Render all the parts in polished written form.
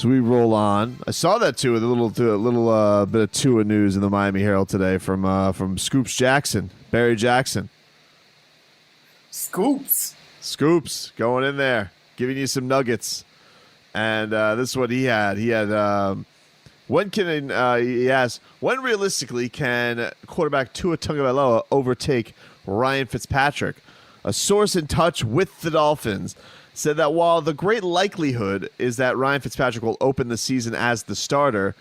So we roll on. I saw that too with a little bit of Tua news in the Miami Herald today from Scoops Jackson, Barry Jackson. Scoops going in there, giving you some nuggets. And this is what he had. He had he asked, when realistically can quarterback Tua Tagovailoa overtake Ryan Fitzpatrick? A source in touch with the Dolphins said that while the great likelihood is that Ryan Fitzpatrick will open the season as the starter,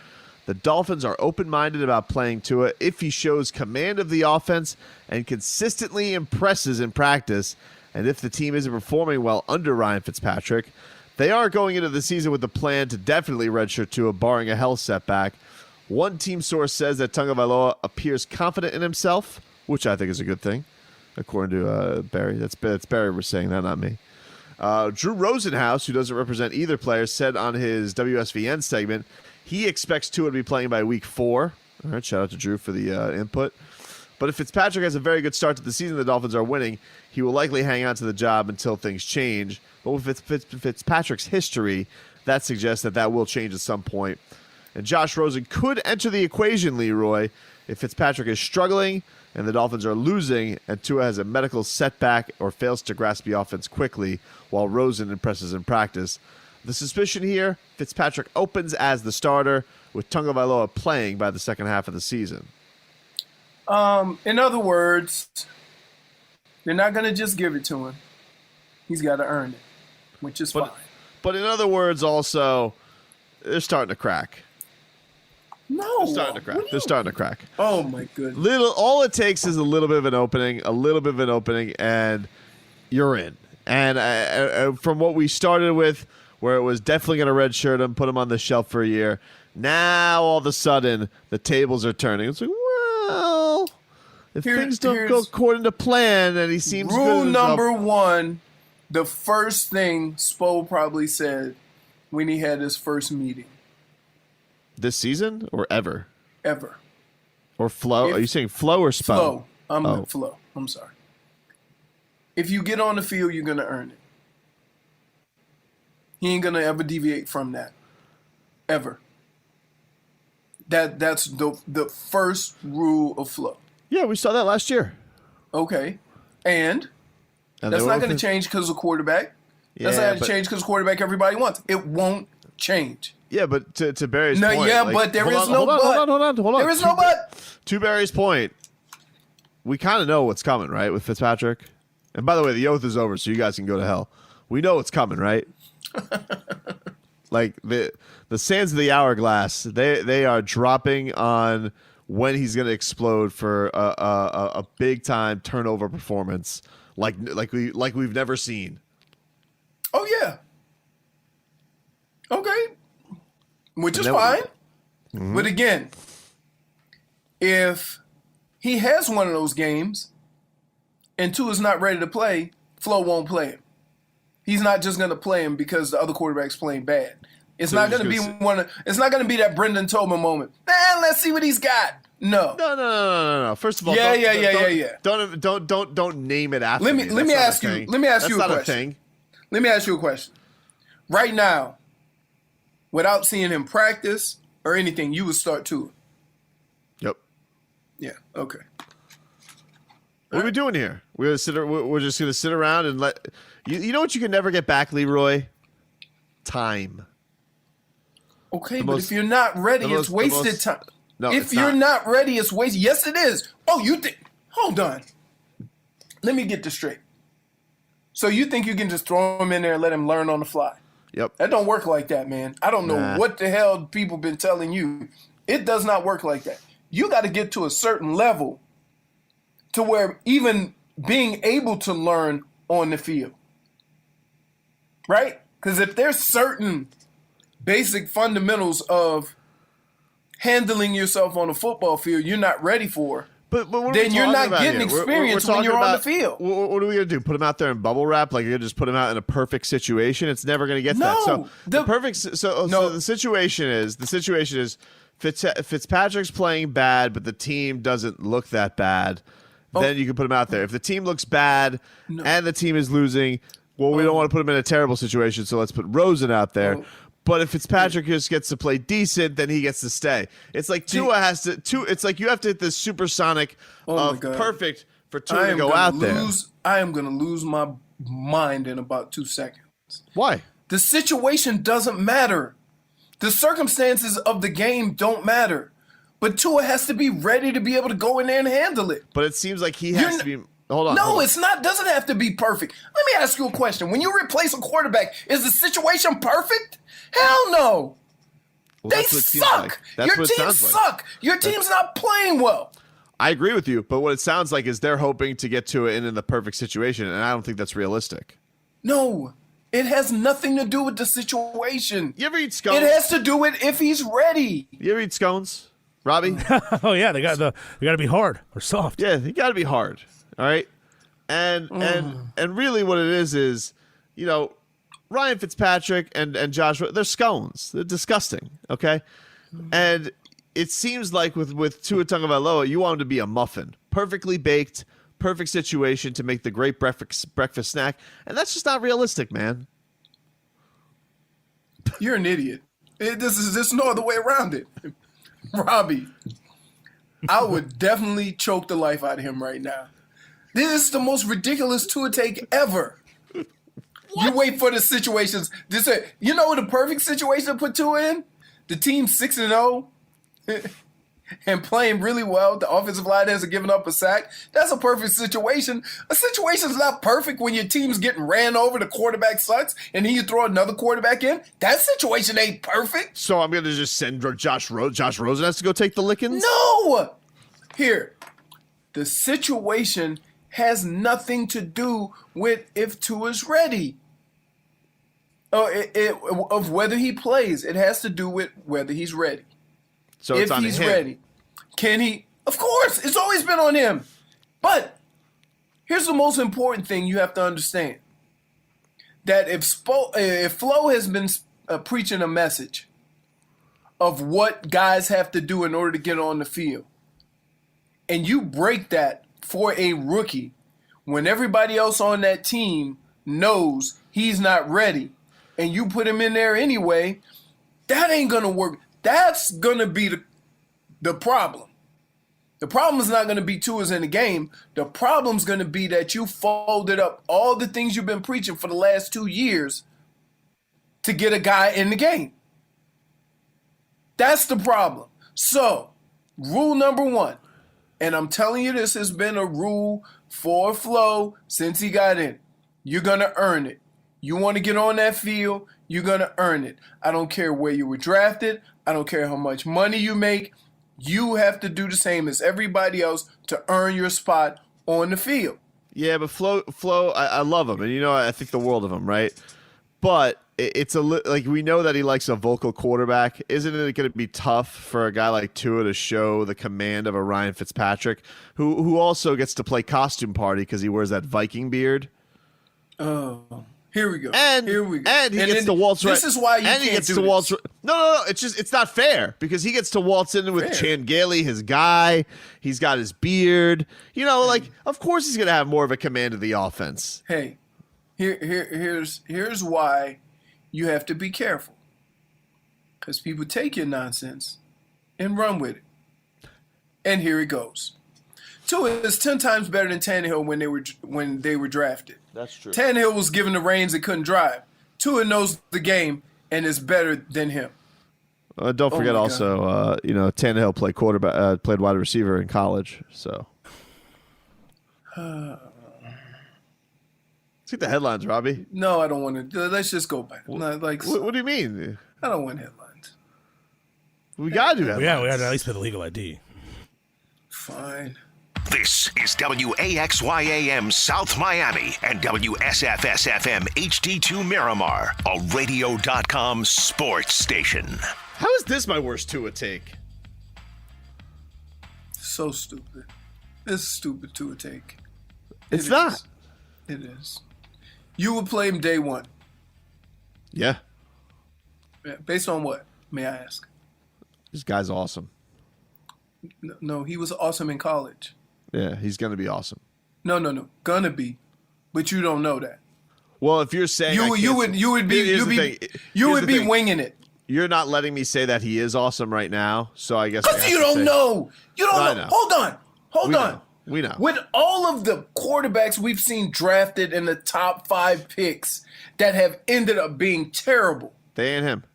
the Dolphins are open-minded about playing Tua if he shows command of the offense and consistently impresses in practice, and if the team isn't performing well under Ryan Fitzpatrick. They are going into the season with the plan to definitely redshirt Tua, barring a health setback. One team source says that Tagovailoa appears confident in himself, which I think is a good thing, according to Barry. That's Barry was saying that, not me. Drew Rosenhaus, who doesn't represent either player, said on his WSVN segment he expects Tua to be playing by week 4. All right, shout out to Drew for the input. But if Fitzpatrick has a very good start to the season, the Dolphins are winning, he will likely hang on to the job until things change. But with Fitzpatrick's history, that suggests that will change at some point. And Josh Rosen could enter the equation, Leroy, if Fitzpatrick is struggling and the Dolphins are losing and Tua has a medical setback or fails to grasp the offense quickly while Rosen impresses in practice. The suspicion here, Fitzpatrick opens as the starter with Tagovailoa playing by the second half of the season. In other words, they're not going to just give it to him. He's got to earn it, which is fine. But in other words, also, they're starting to crack. No. They're starting to crack. Oh, my goodness. All it takes is a little bit of an opening, and you're in. And from what we started with, where it was definitely going to redshirt him, put him on the shelf for a year, now all of a sudden the tables are turning. It's like, well, if things don't go according to plan and he seems good. Rule number 1, the first thing Spo probably said when he had his first meeting. This season or ever? Ever. Or Flo? Are you saying Flo or Spo? Flo. Flo. I'm sorry. If you get on the field, you're going to earn it. He ain't going to ever deviate from that. Ever. That's the first rule of Flo. Yeah, we saw that last year. Okay. And that's not going to change because of quarterback. That's not going to change because quarterback everybody wants. It won't change. Yeah, but to Barry's point. But there is no but. Hold on. There is no but. To Barry's point, we kind of know what's coming, right, with Fitzpatrick? And by the way, the oath is over, so you guys can go to hell. We know what's coming, right? Like the sands of the hourglass, they are dropping on when he's going to explode for a big time turnover performance, like we've never seen. Oh yeah. Okay. Which is fine. Mm-hmm. But again, if he has one of those games and Tua is not ready to play, Flo won't play him. He's not just going to play him because the other quarterback's playing bad. It's not going to be it's not going to be that Brendan Tobin moment. Let's see what he's got. No. First of all, don't name it after me. Let me ask you a question. Let me ask you a question. Right now, without seeing him practice or anything, you would start Tua. Yep. Yeah. Okay. What are we doing here? We're just gonna sit around and let you know what you can never get back, Leroy? Time. Okay, but if you're not ready, it's wasted time. No, if you're not ready, it's wasted. Yes, it is. Oh, you think? Hold on. Let me get this straight. So you think you can just throw him in there and let him learn on the fly? Yep. That don't work like that, man. I don't know what the hell people been telling you. It does not work like that. You got to get to a certain level to where even being able to learn on the field. Right? Because if there's certain basic fundamentals of handling yourself on a football field you're not ready for, but then you're not getting experience when you're on the field. What are we going to do? Put him out there in bubble wrap? Like you're going to just put him out in a perfect situation? It's never going to get that. So the situation is Fitzpatrick's playing bad, but the team doesn't look that bad. Then you can put him out there. If the team looks bad and the team is losing, we don't want to put him in a terrible situation, so let's put Rosen out there. But if Fitzpatrick just gets to play decent, then he gets to stay. It's like Tua has to. It's like you have to hit this supersonic of perfect for Tua to go out there. I am going to lose my mind in about 2 seconds. Why? The situation doesn't matter. The circumstances of the game don't matter. But Tua has to be ready to be able to go in there and handle it. But it seems like he has to be. Hold on. No, it's not. Doesn't have to be perfect. Let me ask you a question. When you replace a quarterback, is the situation perfect? Hell no. Well, they suck. Your team suck. Your team's not playing well. I agree with you, but what it sounds like is they're hoping to get Tua in the perfect situation, and I don't think that's realistic. No. It has nothing to do with the situation. You ever eat scones? It has to do with if he's ready. You ever eat scones, Robbie? Oh yeah, they got to be hard or soft. Yeah, they got to be hard. All right, and really, what it is Ryan Fitzpatrick and Josh, they're scones. They're disgusting. Okay, and it seems like with Tua Tagovailoa, you want him to be a muffin, perfectly baked. Perfect situation to make the great breakfast snack, and that's just not realistic, man. You're an idiot. There's no other way around it. Robbie, I would definitely choke the life out of him right now. This is the most ridiculous Tua take ever. You wait for the situations. You know what the perfect situation to put Tua in? The team's 6-0. And playing really well. The offensive line hasn't given up a sack. That's a perfect situation. A situation's not perfect when your team's getting ran over, the quarterback sucks, and then you throw another quarterback in. That situation ain't perfect. So I'm going to just send Josh Rosen has to go take the lickings? No! Here, the situation has nothing to do with if Tua's ready. Of whether he plays. It has to do with whether he's ready. So it's on him. If he's ready. Can he? Of course. It's always been on him. But here's the most important thing you have to understand. That if Flo has been preaching a message of what guys have to do in order to get on the field, and you break that for a rookie when everybody else on that team knows he's not ready, and you put him in there anyway, that ain't going to work. That's going to be the problem. The problem is not going to be Tua's in the game. The problem's going to be that you folded up all the things you've been preaching for the last 2 years to get a guy in the game. That's the problem. So, rule number 1, and I'm telling you this has been a rule for Flo since he got in. You're going to earn it. You want to get on that field, you're going to earn it. I don't care where you were drafted. I don't care how much money you make. You have to do the same as everybody else to earn your spot on the field. Yeah, but Flo, I love him, and I think the world of him, right? But it's like we know that he likes a vocal quarterback. Isn't it going to be tough for a guy like Tua to show the command of a Ryan Fitzpatrick, who also gets to play costume party because he wears that Viking beard? Oh. Here we go. And he gets to waltz right. This is why you can't do this. Waltz. No. It's not fair because he gets to waltz in with Changeli, his guy. He's got his beard. Of course he's gonna have more of a command of the offense. Hey, here's why you have to be careful. Because people take your nonsense and run with it. And here it goes. Tua is 10 times better than Tannehill when they were drafted. That's true. Tannehill was given the reins and couldn't drive. Tua knows the game and is better than him. Don't forget also, Tannehill played wide receiver in college. So, let's get the headlines, Robbie. No, I don't want to. Let's just go back. What do you mean? I don't want headlines. We gotta do that. Yeah, we gotta at least put the legal ID. Fine. This is WAXYAM South Miami and WSFS-FM HD2 Miramar, a radio.com sports station. How is this my worst Tua take? So stupid. It's stupid Tua take. It's not. It is. You would play him day 1. Yeah. Based on what, may I ask? This guy's awesome. No, he was awesome in college. Yeah, he's going to be awesome. No. Gonna be. But you don't know that. Well, if you're saying you would be winging it. You're not letting me say that he is awesome right now, so I guess because you don't know. You don't know. Hold on. We know. With all of the quarterbacks we've seen drafted in the top 5 picks that have ended up being terrible, they ain't him.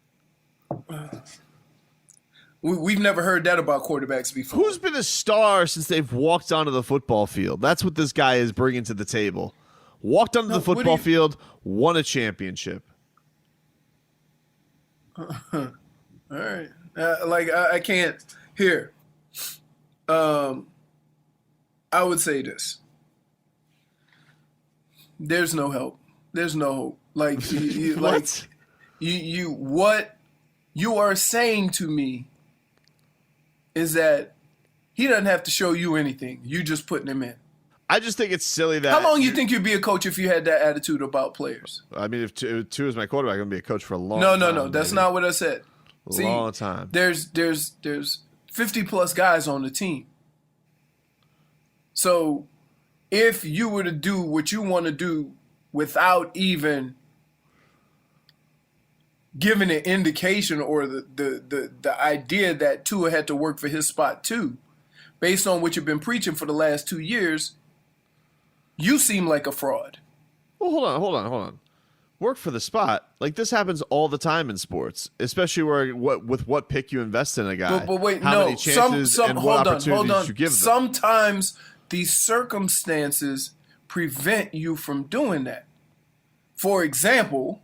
We've never heard that about quarterbacks before. Who's been a star since they've walked onto the football field? That's what this guy is bringing to the table. Walked onto the football field, won a championship. All right. I can't. Here. I would say this. There's no help. There's no hope. Like, What? What you are saying to me is that he doesn't have to show you anything. You just putting him in. I just think it's silly that. How long you think you'd be a coach if you had that attitude about players? I mean, if two is my quarterback, I'm gonna be a coach for a long time. No. That's not what I said. Long time. There's 50 plus guys on the team. So if you were to do what you want to do without even giving an indication or the idea that Tua had to work for his spot too, based on what you've been preaching for the last 2 years, you seem like a fraud. Well, hold on. Work for the spot. Like, this happens all the time in sports, especially with what pick you invest in a guy. But wait, how many chances and what opportunities you give them. Sometimes these circumstances prevent you from doing that. For example,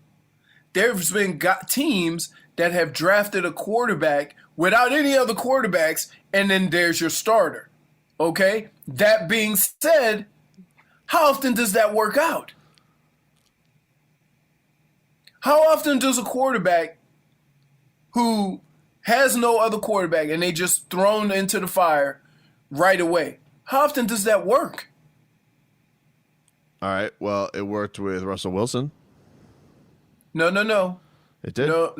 there's been teams that have drafted a quarterback without any other quarterbacks, and then there's your starter. Okay? That being said, how often does that work out? How often does a quarterback who has no other quarterback and they just thrown into the fire right away, how often does that work? All right. Well, it worked with Russell Wilson. No. It did? No.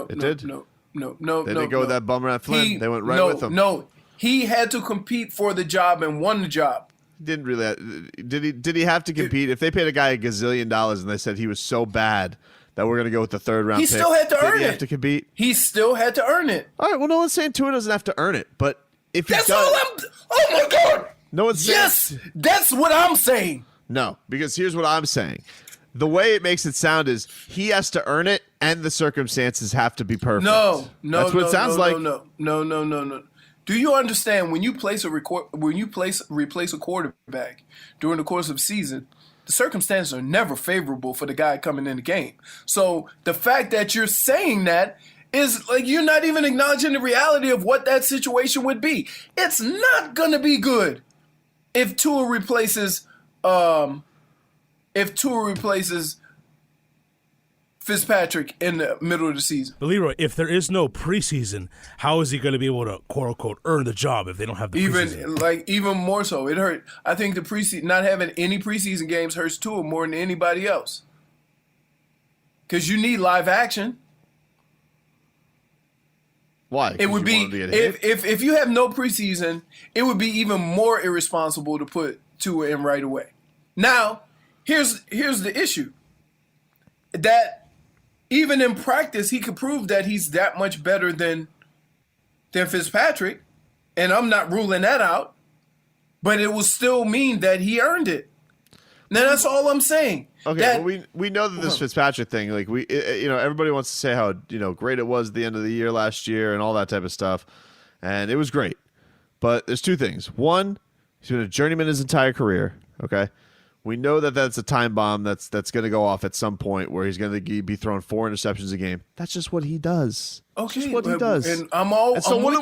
It did? No. They didn't go with that bummer at Flynn. They went right with him. No. He had to compete for the job and won the job. Didn't really. Did he have to compete? If they paid a guy $1 gazillion and they said he was so bad that we're going to go with the 3rd round pick, still had to earn it. Did he have to compete? He still had to earn it. All right. Well, no one's saying Tua doesn't have to earn it, but if he That's all I'm. Oh my God! No one's saying. Yes, that's what I'm saying. No, because here's what I'm saying. The way it makes it sound is he has to earn it, and the circumstances have to be perfect. No. That's what it sounds like. No. Do you understand when you replace a quarterback during the course of the season, the circumstances are never favorable for the guy coming in the game. So the fact that you're saying that is like you're not even acknowledging the reality of what that situation would be. It's not gonna be good if Tua replaces Fitzpatrick in the middle of the season. But Leroy, if there is no preseason, how is he going to be able to quote unquote earn the job if they don't have the preseason? Even more so, it hurt. I think the preseason, not having any preseason games hurts Tua more than anybody else. Because you need live action. Why? It would be if you have no preseason, it would be even more irresponsible to put Tua in right away. Now, here's the issue. That even in practice, he could prove that he's that much better than Fitzpatrick, and I'm not ruling that out. But it will still mean that he earned it. Now that's all I'm saying. Okay, well, we know that this Fitzpatrick thing, like everybody wants to say how great it was at the end of the year last year and all that type of stuff, and it was great. But there's two things. One, he's been a journeyman his entire career. Okay. We know that that's a time bomb that's going to go off at some point where he's going to be throwing 4 interceptions a game. That's just what he does. Okay, just what he does. And what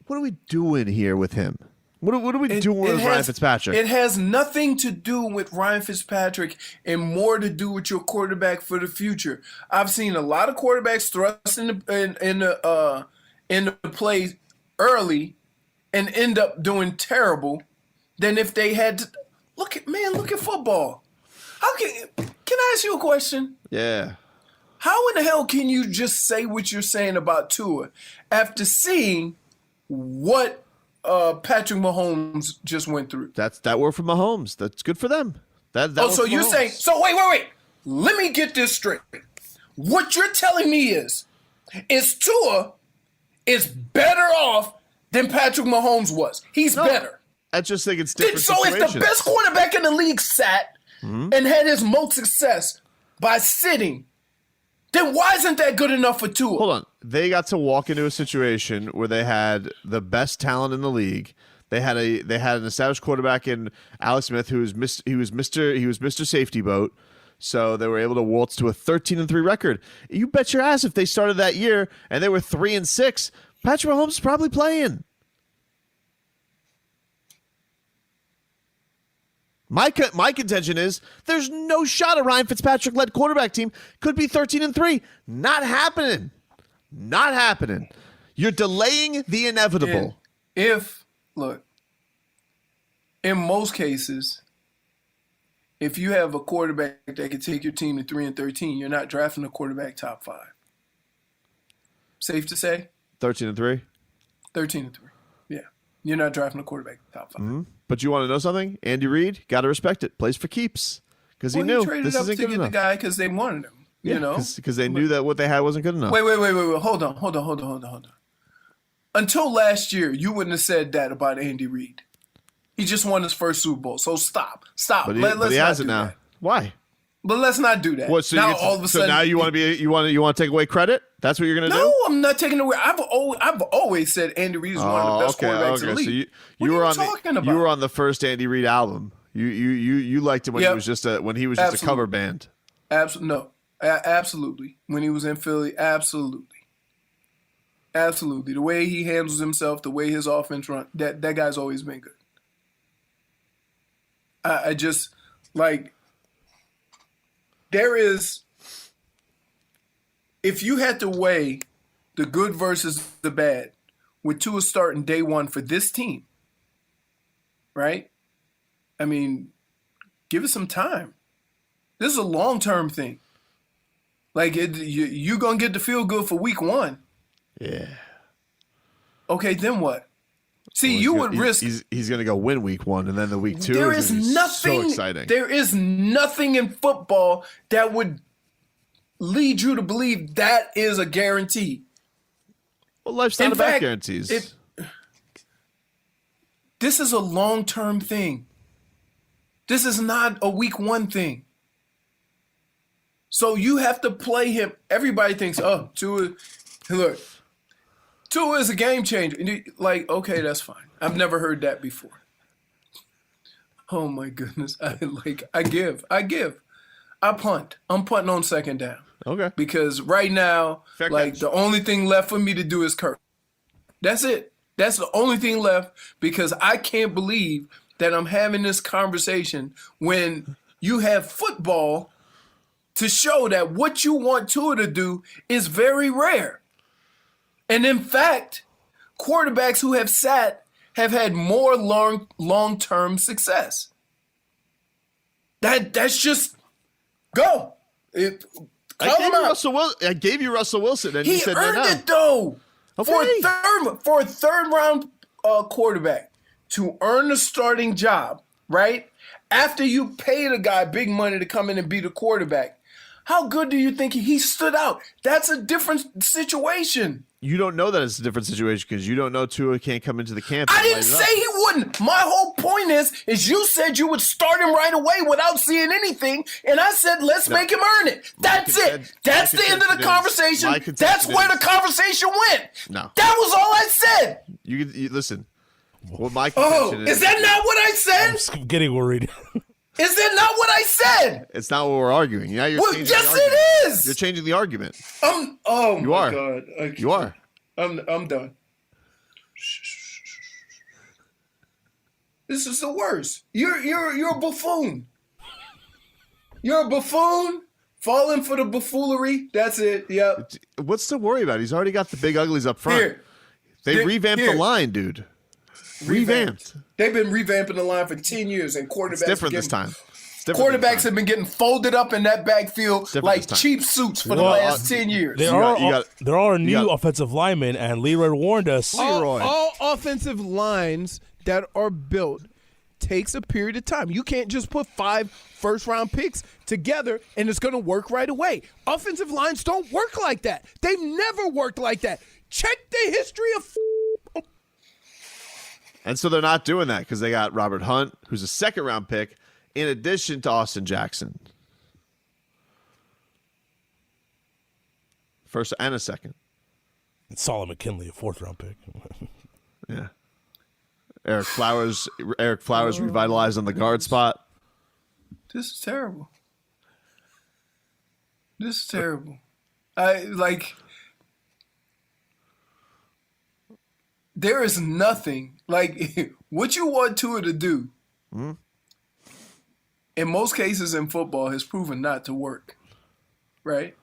are we doing here with him? What are we doing with Ryan Fitzpatrick? It has nothing to do with Ryan Fitzpatrick and more to do with your quarterback for the future. I've seen a lot of quarterbacks thrust in the play early and end up doing terrible than if they had to. Look at football. Can I ask you a question? Yeah. How in the hell can you just say what you're saying about Tua after seeing what Patrick Mahomes just went through? That worked for Mahomes. That's good for them. So you're saying? So wait. let me get this straight. What you're telling me is Tua is better off than Patrick Mahomes was. He's better. I just think it's different. So if the best quarterback in the league sat and had his most success by sitting, then why isn't that good enough for Tua? Hold on. They got to walk into a situation where they had the best talent in the league. They had an established quarterback in Alex Smith who was Mr. Safety Boat. So they were able to waltz to a 13-3 record. You bet your ass if they started that year and they were 3-6, Patrick Mahomes is probably playing. My contention is there's no shot a Ryan Fitzpatrick-led quarterback team could be 13-3. Not happening. Not happening. You're delaying the inevitable. Look, in most cases, if you have a quarterback that can take your team to 3-13, you're not drafting a quarterback top 5. Safe to say? 13-3? 13-3. Yeah. You're not drafting a quarterback top 5. Mm-hmm. But you want to know something? Andy Reid, got to respect it. Plays for keeps. Because he knew this isn't good enough. He traded up to get the guy because they wanted him. You know? Because they knew that what they had wasn't good enough. Wait. Hold on. Until last year, you wouldn't have said that about Andy Reid. He just won his first Super Bowl. So stop. But he has it now. Why? But let's not do that. What, so now all of a sudden, now you want to take away credit? That's what you're going to do? No, I'm not taking away. I've always said Andy Reid is one of the best quarterbacks in the league. So you were on the first Andy Reid album. You liked it when he was just a cover band. Absolutely. When he was in Philly, absolutely. The way he handles himself, the way his offense runs, that guy's always been good. I just there is, if you had to weigh the good versus the bad with Tua starting day one for this team, right? I mean, give it some time. This is a long-term thing. You're going to get the feel good for week 1. Yeah. Okay, then what? See, you would risk. He's going to go win week 1, and then the week 2 there is nothing, so exciting. There is nothing in football that would lead you to believe that is a guarantee. Well, life's not about guarantees. This is a long-term thing. This is not a week 1 thing. So you have to play him. Everybody thinks, Tua is a game changer. Okay, that's fine. I've never heard that before. Oh my goodness. I give. I punt. I'm punting on second down. Okay. Because right now, the only thing left for me to do is curse. That's it. That's the only thing left because I can't believe that I'm having this conversation when you have football to show that what you want Tua to do is very rare. And in fact, quarterbacks who have sat have had more long-term success. That's just go. I gave you Russell Wilson, and you said no. He earned it though. Okay. For a third round quarterback to earn the starting job, right? After you paid a guy big money to come in and be the quarterback, how good do you think he stood out? That's a different situation. You don't know that it's a different situation because you don't know Tua can't come into the camp. I didn't say he wouldn't. My whole point is you said you would start him right away without seeing anything, and I said let's make him earn it. That's it. That's the end of the conversation. That's where the conversation went. No, that was all I said. You listen. What my contention is that not what I said? I'm getting worried. Is that not what I said? It's not what we're arguing. Now you're changing yes, the argument. It is. You're changing the argument. You my God. You are. I'm done. This is the worst. You're a buffoon. You're a buffoon falling for the buffoonery. That's it. Yep. What's to worry about? He's already got the big uglies up front. They revamped the line, dude. Revamped. They've been revamping the line for 10 years, and quarterbacks. It's different this time. Quarterbacks have been getting folded up in that backfield like cheap suits for the last 10 years. There are new offensive linemen, and Leroy warned us. All offensive lines that are built takes a period of time. You can't just put 5 first-round picks together and it's going to work right away. Offensive lines don't work like that. They've never worked like that. Check the history of And so they're not doing that because they got Robert Hunt, who's a second-round pick, in addition to Austin Jackson. First and a second. And Solomon McKinley, a 4th-round pick. Yeah. Eric Flowers revitalized on the guard spot. This is terrible. There is nothing like what you want Tua to do. In most cases in football, has proven not to work. Right?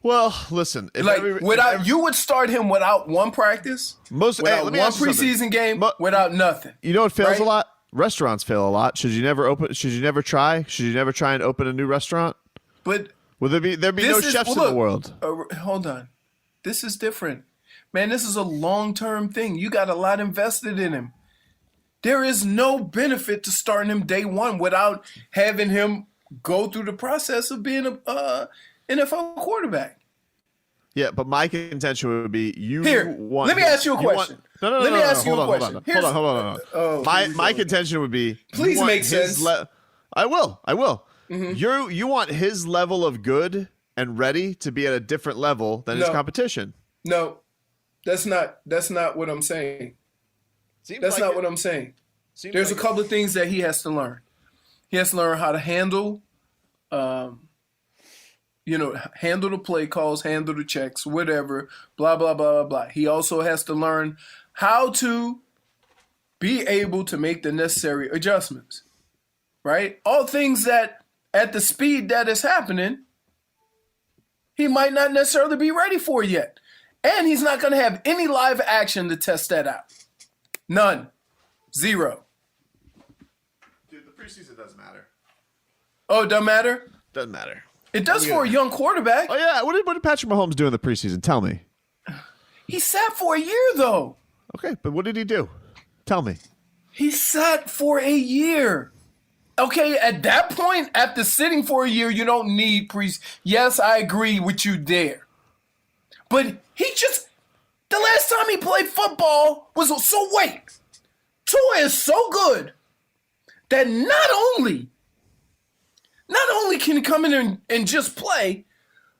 Well, listen. You would start him without one practice, without one preseason game, without nothing. You know what fails a lot? Restaurants fail a lot. Should you never try and open a new restaurant? But will there'd be no chefs in the world? Hold on. This is different. Man, this is a long-term thing. You got a lot invested in him. There is no benefit to starting him day one without having him go through the process of being a NFL quarterback. Yeah, but my contention would be let me ask you a question. Let me ask you a question. Hold on. My contention would be please make sense. I will. Mm-hmm. You want his level of good and ready to be at a different level than his competition. No. That's not what I'm saying. That's not what I'm saying. There's a couple of things that he has to learn. He has to learn how to handle handle the play calls, handle the checks, whatever, blah, blah, blah, blah, blah. He also has to learn how to be able to make the necessary adjustments, right? All things that at the speed that is happening, he might not necessarily be ready for yet. And he's not going to have any live action to test that out. None. 0. Dude, the preseason doesn't matter. Oh, it doesn't matter? Doesn't matter. It does for a young quarterback. Oh, yeah. What did Patrick Mahomes do in the preseason? Tell me. He sat for a year, though. Okay, but what did he do? Tell me. He sat for a year. Okay, at that point, after sitting for a year, you don't need preseason. Yes, I agree with you there. But the last time he played football was, Tua is so good that not only can he come in and just play,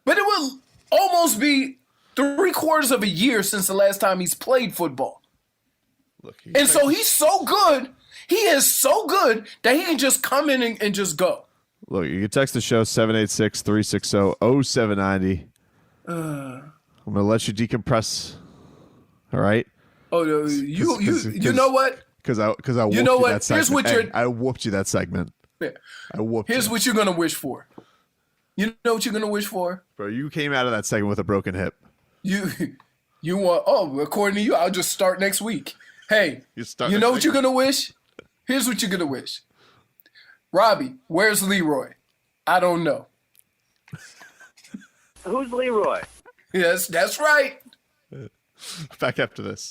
but it will almost be 3/4 of a year since the last time he's played football. So he's so good. He is so good that he can just come in and just go. Look, you can text the show 786-360-0790. I'm going to let you decompress. All right? Oh, you know what? Because I whooped you that segment. I whooped you that segment. Yeah. Here's what you're going to wish for. You know what you're going to wish for? Bro, you came out of that segment with a broken hip. You want, according to you, I'll just start next week. Hey, you know what you're going to wish? Here's what you're going to wish. Robbie, where's Leroy? I don't know. Who's Leroy? Yes, that's right. Back after this.